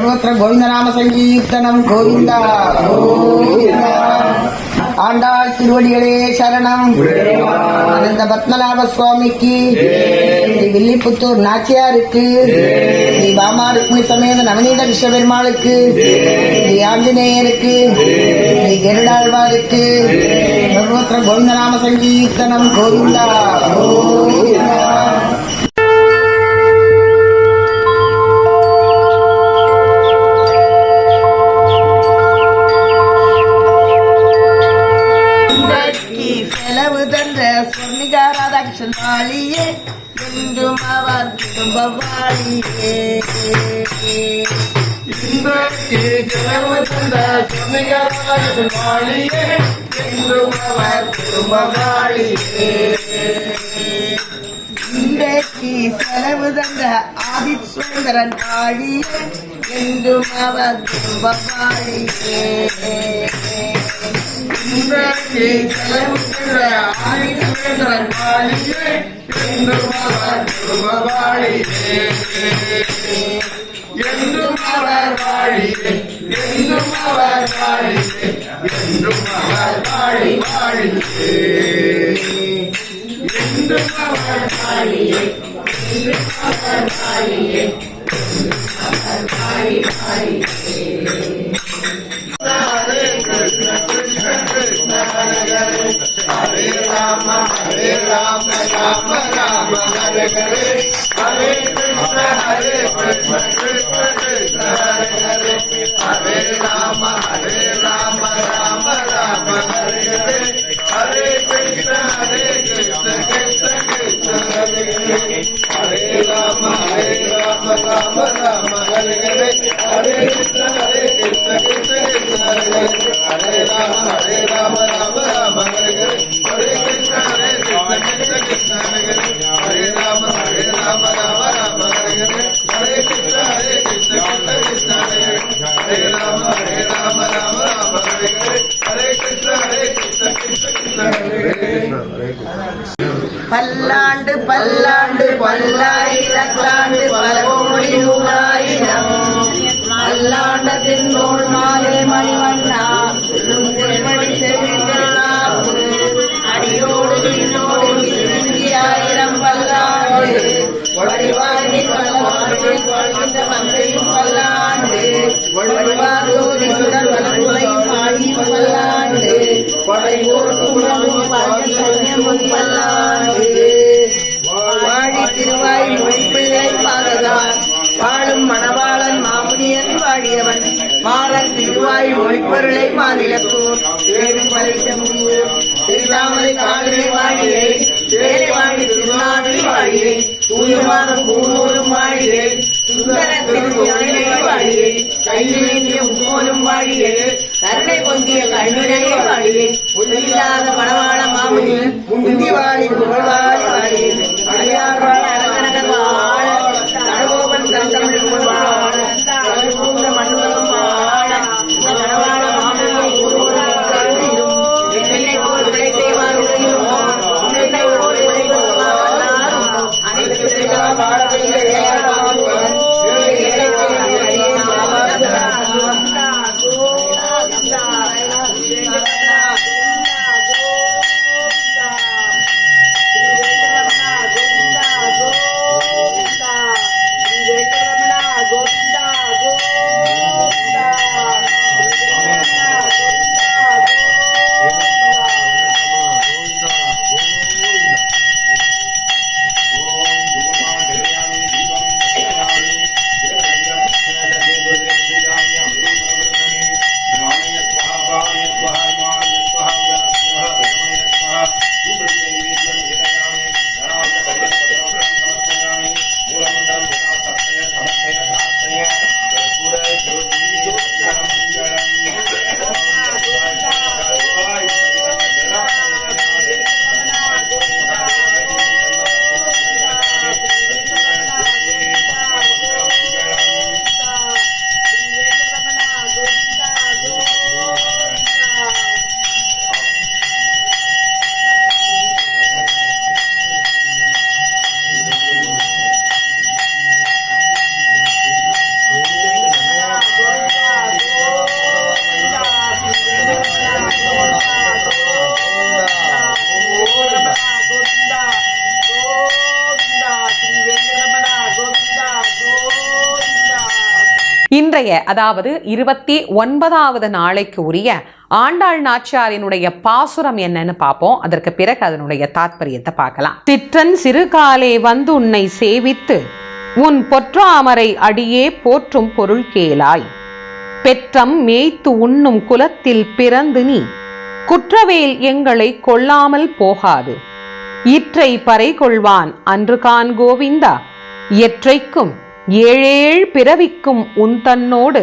सर्वत्र गोविंदनाम संकीर्तनम गोविंदा गोविंदा ஆண்டாள் திருவடிகளே சரணம். அனந்த பத்மநாப சுவாமிக்கு, ஸ்ரீ வில்லிபுத்தூர் நாச்சியாருக்கு, ஸ்ரீ பாமா ருக்மிணி சமேத நவநீத விஸ்வபெருமாளுக்கு, ஸ்ரீ ஆஞ்சநேயருக்கு, ஸ்ரீ கருடாழ்வாருக்கு சர்வத்திர கோவிந்தநாம சங்கீர்த்தனம் கோவிந்தா கோவிந்தா. ராதாகிருஷ்ணாளியே என்றும் அவர் குடும்பவாளியே என்றும் அவர் குடும்பவாளியே. இன்றைக்கு செலவு தந்த ஆதிஸ்வரன் ஆழியே என்றும் அவர் குடும்பவாளியே. இன்றைக்கு செலவு தந்த ஆதிஸ்வரன் ஆழியே என்றும் அவர் குடும்பவாளியே. என்றும் அவர் வாழியே என்றும் அவர் வாழியே என்றும் அவர் வாழி வாழியே. என்றும் அவர் வாழியே என்றும் அவர் வாழியே அவர் வாழி வாழியே. ஹரே கிருஷ்ண கிருஷ்ண கிருஷ்ண ஹரே ஹரே ஹரே ராம ராம ராம ஹரே ஹரே ஹரே கிருஷ்ண கிருஷ்ண கிருஷ்ண கிருஷ்ண ஹரே ஹரே ஹரே ராம ராம ராம ஹரே ஹரே ஹரே கிருஷ்ண கிருஷ்ண கிருஷ்ண கிருஷ்ண ஹரே ஹரே ஹரே ராம ராம ராம ஹரே ஹரே ஹரே கிருஷ்ண கிருஷ்ண கிருஷ்ண கிருஷ்ண ஹரே ஹரே ராம ராம ராம ஹரே ஹரே ஹரே கிருஷ்ண கிருஷ்ண கிருஷ்ண கிருஷ்ண ஹரே ஹரே ராம ராம ராம ஹரே ஹரே ஹரே கிருஷ்ண கிருஷ்ண கிருஷ்ண ஹரே ஹரே ராம ராம ராம ஹரே ஹரே ஹரே கிருஷ்ண கிருஷ்ண கிருஷ்ண கிருஷ்ண ஹரே பல்லாண்டு பல்லாண்டு பல்லாயிரத்தாண்டு பல கோடி நூறாயிரம் மல்லாண்ட தின்னோள் மாலே மணிவண்ணா அடியோடு நின்னோடு ஆயிரம் பல்லாண்டு வழிவாங்கி பல்லாண்டு வாழ்கின்ற மந்தையும் பல்லாண்டு வழிவாரோதி சுடர் வளர்முறையும் ஆழியும் பல்லாண்டு பல்லாண்டு வாழி திருவாய் மொழிப்பிள்ளை பாரதான் வாழும் மணவாளன் மாமுனியன் வாழியவன் மாறன் திருவாய் மொழிப்பொருளை மாநிலத்தூர் வேறும் பரிசமூர் திருதாமரை காவிரி வாழியை வேலை வாழி திருநாவில் வாழியை தூயமாறும் பூனூரும் வாழியை சுந்தரத்தின் வாழியை கையிலேந்திய உம்மோரும் வாழியை கருணை பொங்கிய கண்ணினை வாழியை இல்லாத மணவாள மாமுனி முந்தி வாழி புகழ்வாழி வாழியை அடியார் வாழ அரசனகர் வாழ தடகோபன் தந்தமிழ் வாழ பூந்த மண்ணுலகம் வாழ மணவாள மாமுனியை என்னை போல் விளை செய்வார்களையும் என்னை போல் விளை அனைத்து இன்றைய அதாவது 29வது நாளைக்கு உரிய ஆண்டாள் நாச்சியாரினுடைய பாசுரம் என்னன்னு பார்ப்போம். அதற்கு பிறகு அதனுடைய தாத்பரியத்தை பார்க்கலாம். சிற்றன் சிறுகாலே வந்து உன்னை சேவித்து உன் பொற்றாமரை அடியே போற்றும் பொருள் கேளாய். பெற்றம் மேய்த்து உண்ணும் குலத்தில் பிறந்து நீ குற்றவேல் எங்களை கொள்ளாமல் போகாது. இற்றை பறை கொள்வான் அன்று கான் கோவிந்தா. எற்றைக்கும் ஏழேழ் பிறவிக்கும் உன் தன்னோடு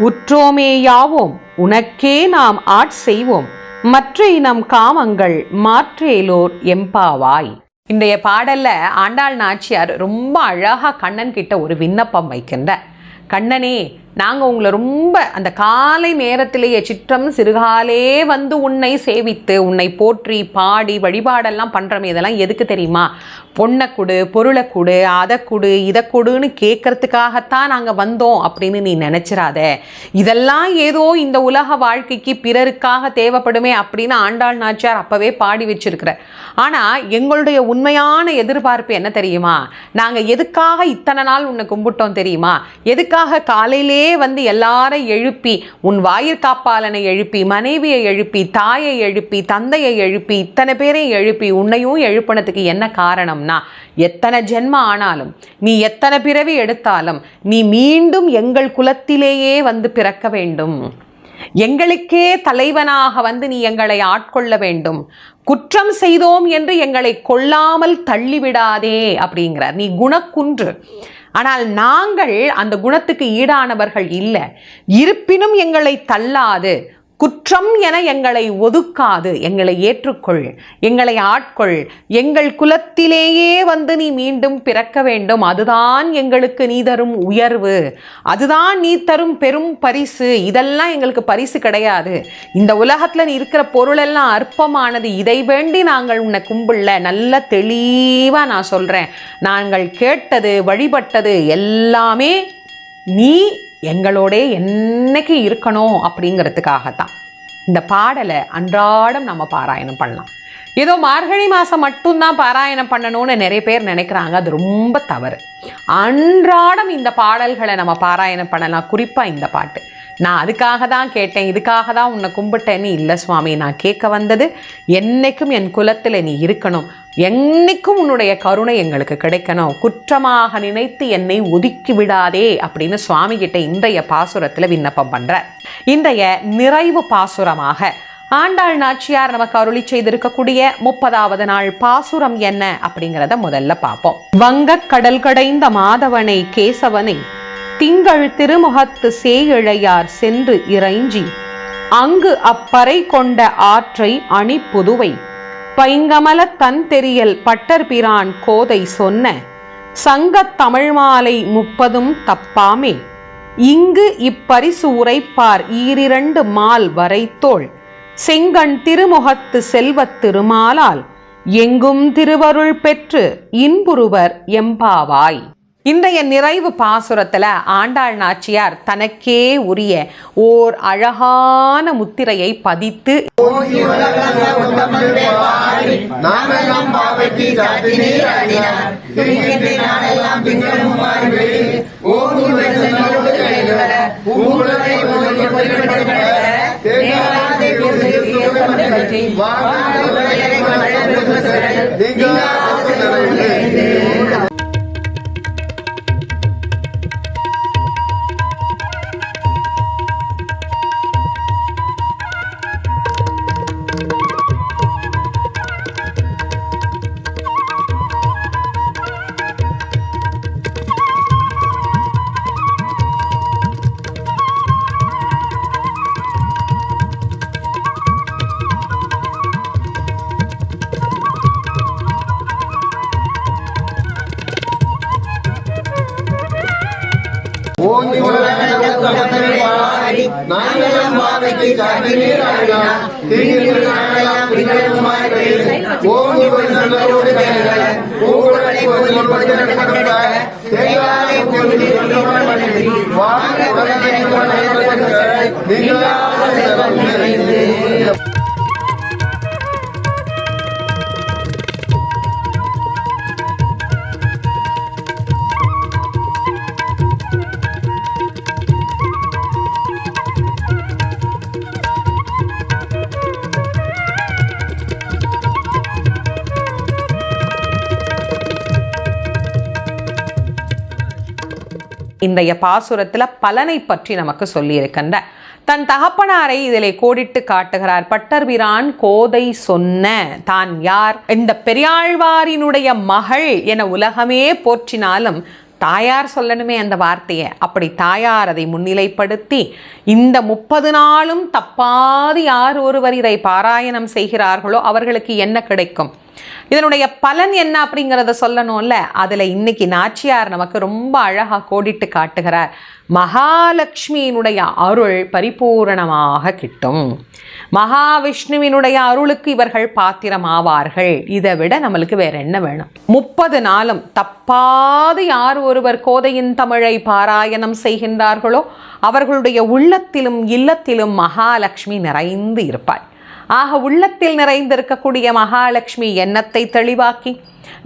உற்றோமேயாவோம். உனக்கே நாம் செய்வோம் மற்றை நம் காமங்கள் மாற்றேலோர் எம்பாவாய். இன்றைய பாடல்ல ஆண்டாள் நாச்சியார் ரொம்ப அழகா கண்ணன் கிட்ட ஒரு விண்ணப்பம் வைக்கின்ற. கண்ணனே, நாங்கள் உங்களை ரொம்ப அந்த காலை நேரத்திலேயே சிற்றம் சிறுகாலே வந்து உன்னை சேவித்து உன்னை போற்றி பாடி வழிபாடெல்லாம் பண்ணுறோமே, இதெல்லாம் எதுக்கு தெரியுமா? பொண்ணை கொடு, பொருளை கொடு, அதை கொடு, இதை கொடுன்னு கேட்கறதுக்காகத்தான் நாங்கள் வந்தோம் அப்படின்னு நீ நினச்சிடாத. இதெல்லாம் ஏதோ இந்த உலக வாழ்க்கைக்கு பிறருக்காக தேவைப்படுமே அப்படின்னு ஆண்டாள் நாச்சியார் அப்போவே பாடி வச்சிருக்கிற. ஆனால் எங்களுடைய உண்மையான எதிர்பார்ப்பு என்ன தெரியுமா? நாங்கள் எதுக்காக இத்தனை நாள் உன்னை கும்பிட்டோம் தெரியுமா? எதுக்காக காலையிலே வந்து எல்லாரை எழுப்பி உன் வாயிற்காப்பாளனை எழுப்பி மனைவியை எழுப்பி தாயை எழுப்பி தந்தையை எழுப்பி இத்தனை பேரையும் எழுப்பி உன்னையும் எழுப்பினதுக்கு என்ன காரணம்னா, எத்தனை ஜென்ம ஆனாலும் நீ எத்தனை பிறவி எடுத்தாலும் நீ மீண்டும் எங்கள் குலத்திலேயே வந்து பிறக்க வேண்டும். எங்களுக்கே தலைவனாக வந்து நீ எங்களை ஆட்கொள்ள வேண்டும். குற்றம் செய்தோம் என்று எங்களை கொல்லாமல் தள்ளிவிடாதே அப்படிங்கிறார். நீ குணக்குன்று. ஆனால் நாங்கள் அந்த குணத்துக்கு ஈடானவர்கள் இல்லை. இருப்பினும் எங்களை தள்ளாது, குற்றம் என எங்களை ஒதுக்காது, எங்களை ஏற்றுக்கொள், எங்களை ஆட்கொள், எங்கள் குலத்திலேயே வந்து நீ மீண்டும் பிறக்க வேண்டும். அதுதான் எங்களுக்கு நீ தரும் உயர்வு, அதுதான் நீ தரும் பெரும் பரிசு. இதெல்லாம் எங்களுக்கு பரிசு கிடையாது. இந்த உலகத்தில் நீ இருக்கிற பொருளெல்லாம் அற்பமானது. இதை வேண்டி நாங்கள் உன்னை கும்பிடல. நல்ல தெளிவாக நான் சொல்கிறேன். நாங்கள் கேட்டது வழிபட்டது எல்லாமே நீ எங்களோட என்னைக்கு இருக்கணும் அப்படிங்கிறதுக்காகத்தான். இந்த பாடலை அன்றாடம் நம்ம பாராயணம் பண்ணலாம். ஏதோ மார்கழி மாதம் மட்டும்தான் பாராயணம் பண்ணணும்னு நிறைய பேர் நினைக்கிறாங்க. அது ரொம்ப தவறு. அன்றாடம் இந்த பாடல்களை நம்ம பாராயணம் பண்ணலாம். குறிப்பாக இந்த பாட்டு நான் அதுக்காக தான் கேட்டேன், இதுக்காக தான் உன்னை கும்பிட்டேன்னு இல்லை சுவாமி. நான் கேட்க வந்தது என்னைக்கும் என் குலத்தில் நீ இருக்கணும், என்னைக்கும் உன்னுடைய கருணை எங்களுக்கு கிடைக்கணும், குற்றமாக நினைத்து என்னை ஒதுக்கி விடாதே அப்படின்னு சுவாமி கிட்ட இன்றைய பாசுரத்தில் விண்ணப்பம் பண்ணுறார். இன்றைய நிறைவு பாசுரமாக ஆண்டாள் நாச்சியார் நமக்கு அருளி செய்திருக்கக்கூடிய 30வது நாள் பாசுரம் என்ன அப்படிங்கிறத முதல்ல பார்ப்போம். வங்கக் கடல் கடைந்த மாதவனை கேசவனை திங்கள் திருமுகத்து சேயிழையார் சென்று இறைஞ்சி அங்கு அப்பறை கொண்ட ஆற்றை அணி புதுவை பைங்கமல தன் தெரியல் பட்டர்பிரான் கோதை சொன்ன சங்கத் தமிழ் மாலை 30 தப்பாமே இங்கு இப்பரிசு உரைப்பார் 2 மால் வரைத்தோள் செங்கண் திருமுகத்து செல்வத் திருமாலால் எங்கும் திருவருள் பெற்று இன்புறுவர் எம்பாவாய். இன்றைய நிறைவு பாசுரத்தில் ஆண்டாள் நாச்சியார் தனக்கே உரிய ஓர் அழகான முத்திரையை பதித்து இன்றைய பாசுரத்துல பலனை பற்றி நமக்கு சொல்லி இருக்கின்ற தன் தகப்பனாரை இதிலே கோடிட்டு காட்டுகிறார். பட்டர்பிரான் கோதை சொன்ன தான் யார்? இந்த பெரியாழ்வாரினுடைய மகள் என உலகமே போற்றினாலும் தாயார் சொல்லணுமே அந்த வார்த்தையை. அப்படி தாயார் அதை முன்னிலைப்படுத்தி இந்த 30 நாளும் தப்பாது யார் ஒருவர் இதை பாராயணம் செய்கிறார்களோ அவர்களுக்கு என்ன கிடைக்கும், இதனுடைய பலன் என்ன அப்படிங்கிறத சொல்லணும்ல. அதுல இன்னைக்கு நாச்சியார் நமக்கு ரொம்ப அழகா கோடிட்டு காட்டுகிறார். மகாலட்சுமியினுடைய அருள் பரிபூரணமாக கிட்டும். மகாவிஷ்ணுவினுடைய அருளுக்கு இவர்கள் பாத்திரமாவார்கள். இதை விட நம்மளுக்கு வேற என்ன வேணும்? 30 நாளும் தப்பாது யார் ஒருவர் கோதையின் தமிழை பாராயணம் செய்கின்றார்களோ அவர்களுடைய உள்ளத்திலும் இல்லத்திலும் மகாலட்சுமி நிறைந்து இருப்பாள். ஆக உள்ளத்தில் நிறைந்திருக்கக்கூடிய மகாலட்சுமி எண்ணத்தை தெளிவாக்கி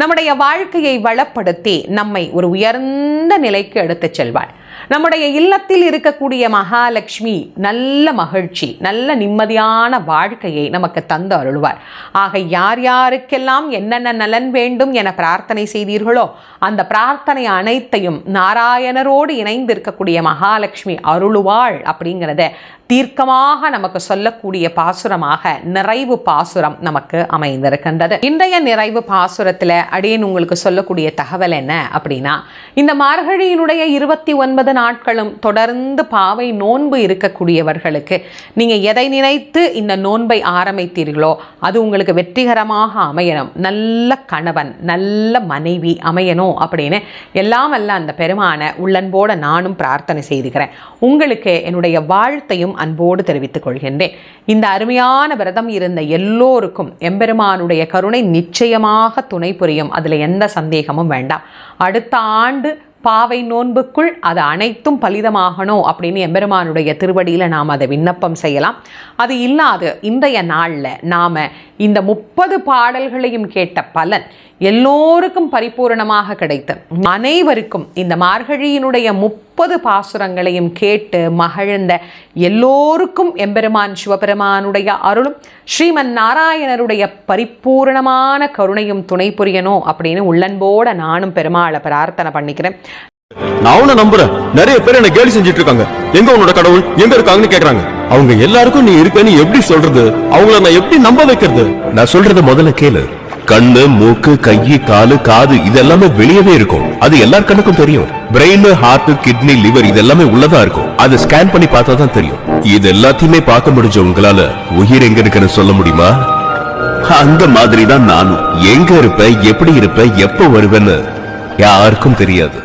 நம்முடைய வாழ்க்கையை வளப்படுத்தி நம்மை ஒரு உயர்ந்த நிலைக்கு எடுத்துச் செல்வாள். நம்முடைய இல்லத்தில் இருக்கக்கூடிய மகாலட்சுமி நல்ல மகிழ்ச்சி, நல்ல நிம்மதியான வாழ்க்கையை நமக்கு தந்து அருள்வார். ஆக யார் யாருக்கெல்லாம் என்னென்ன நலன் வேண்டும் என பிரார்த்தனை செய்தீர்களோ அந்த பிரார்த்தனை அனைத்தையும் நாராயணரோடு இணைந்து இருக்கக்கூடிய மகாலட்சுமி அருளுவாள் அப்படிங்கிறத தீர்க்கமாக நமக்கு சொல்லக்கூடிய பாசுரமாக நிறைவு பாசுரம் நமக்கு அமைந்திருக்கின்றது. இன்றைய நிறைவு பாசுரத்தில் அடியேன் உங்களுக்கு சொல்லக்கூடிய தகவல் என்ன அப்படின்னா, இந்த மார்கழியினுடைய 29 நாட்களும் தொடர்ந்து பாவை நோன்பு இருக்கக்கூடியவர்களுக்கு நீங்க எதை நினைத்து இந்த நோன்பை ஆரம்பித்தீர்களோ அது உங்களுக்கு வெற்றிகரமாக அமையணும். நல்ல கணவன் நல்ல மனைவி அமையணும் அப்படின்னு எல்லாம் அல்ல அந்த பெருமான உள்ளன்போட நானும் பிரார்த்தனை செய்துகிறேன். உங்களுக்கு என்னுடைய வாழ்த்தையும் அன்போடு தெரிவித்துக் கொள்கின்றேன். இந்த அருமையான விரதம் இருந்த எல்லோருக்கும் எம்பெருமானுடைய கருணை நிச்சயமாக துணை புரியும். அதுல எந்த சந்தேகமும் வேண்டாம். அடுத்த ஆண்டு பாவை நோன்புக்குள் அது அனைத்தும் பலிதமாகணும் அப்படின்னு எம்பெருமானுடைய திருவடியில நாம் அதை விண்ணப்பம் செய்யலாம். அது இல்லாது இன்றைய நாள்ல நாம இந்த 30 பாடல்களையும் கேட்ட பலன் எல்லோருக்கும் பரிபூரணமாக கிடைத்து அனைவருக்கும் இந்த மார்கழியினுடைய 30 பாசுரங்களையும் கேட்டு மகிழ்ந்த எல்லோருக்கும் எம்பெருமான் சிவபெருமானுடைய அருளும் ஸ்ரீமன் நாராயணருடைய பரிபூரணமான கருணையும் துணை புரியணும் அப்படின்னு உள்ளன்போட நானும் பெருமாளை பிரார்த்தனை பண்ணிக்கிறேன். நான் உன்னை நம்புறேன். நிறைய பேர் என்ன கேலி செஞ்சுட்டு இருக்காங்க. எங்க உன்னோட கடவுள் எங்க இருக்காங்கன்னு கேக்குறாங்க. அவங்க எல்லாருக்கும் நீ இருக்கன்னு எப்படி சொல்றது? அவங்கள நான் எப்படி நம்ப வைக்கிறது? நான் சொல்றத முதல்ல கேளு. கண்ணு, மூக்கு, கையு, காலு, காது இதெல்லாமே வெளியவே இருக்கும். அது எல்லார் கண்ணுக்கும் தெரியும். பிரெயின், ஹார்ட், கிட்னி, லிவர் இதெல்லாமே உள்ளதா இருக்கும். அதை ஸ்கேன் பண்ணி பார்த்தா தான் தெரியும். இது எல்லாத்தையுமே பார்க்க முடிஞ்ச உங்களால உயிர் எங்க இருக்குன்னு சொல்ல முடியுமா? அந்த மாதிரி தான் நானும். எங்க இருப்ப, எப்படி இருப்ப, எப்ப வருவேன்னு யாருக்கும் தெரியாது.